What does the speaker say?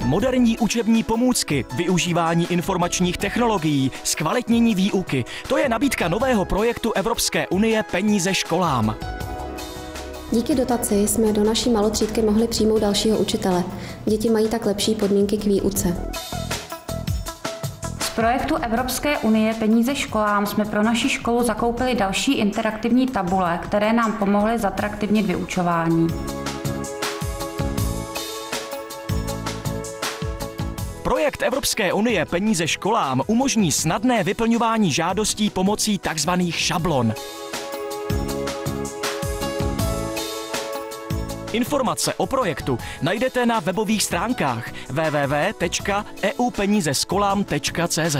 Moderní učební pomůcky, využívání informačních technologií, zkvalitnění výuky. To je nabídka nového projektu Evropské unie Peníze školám. Díky dotaci jsme do naší malotřídky mohli přijmout dalšího učitele. Děti mají tak lepší podmínky k výuce. Z projektu Evropské unie Peníze školám jsme pro naši školu zakoupili další interaktivní tabule, které nám pomohly zatraktivnit vyučování. Projekt Evropské unie Peníze školám umožní snadné vyplňování žádostí pomocí tzv. Šablon. Informace o projektu najdete na webových stránkách www.eupenízeskolám.cz.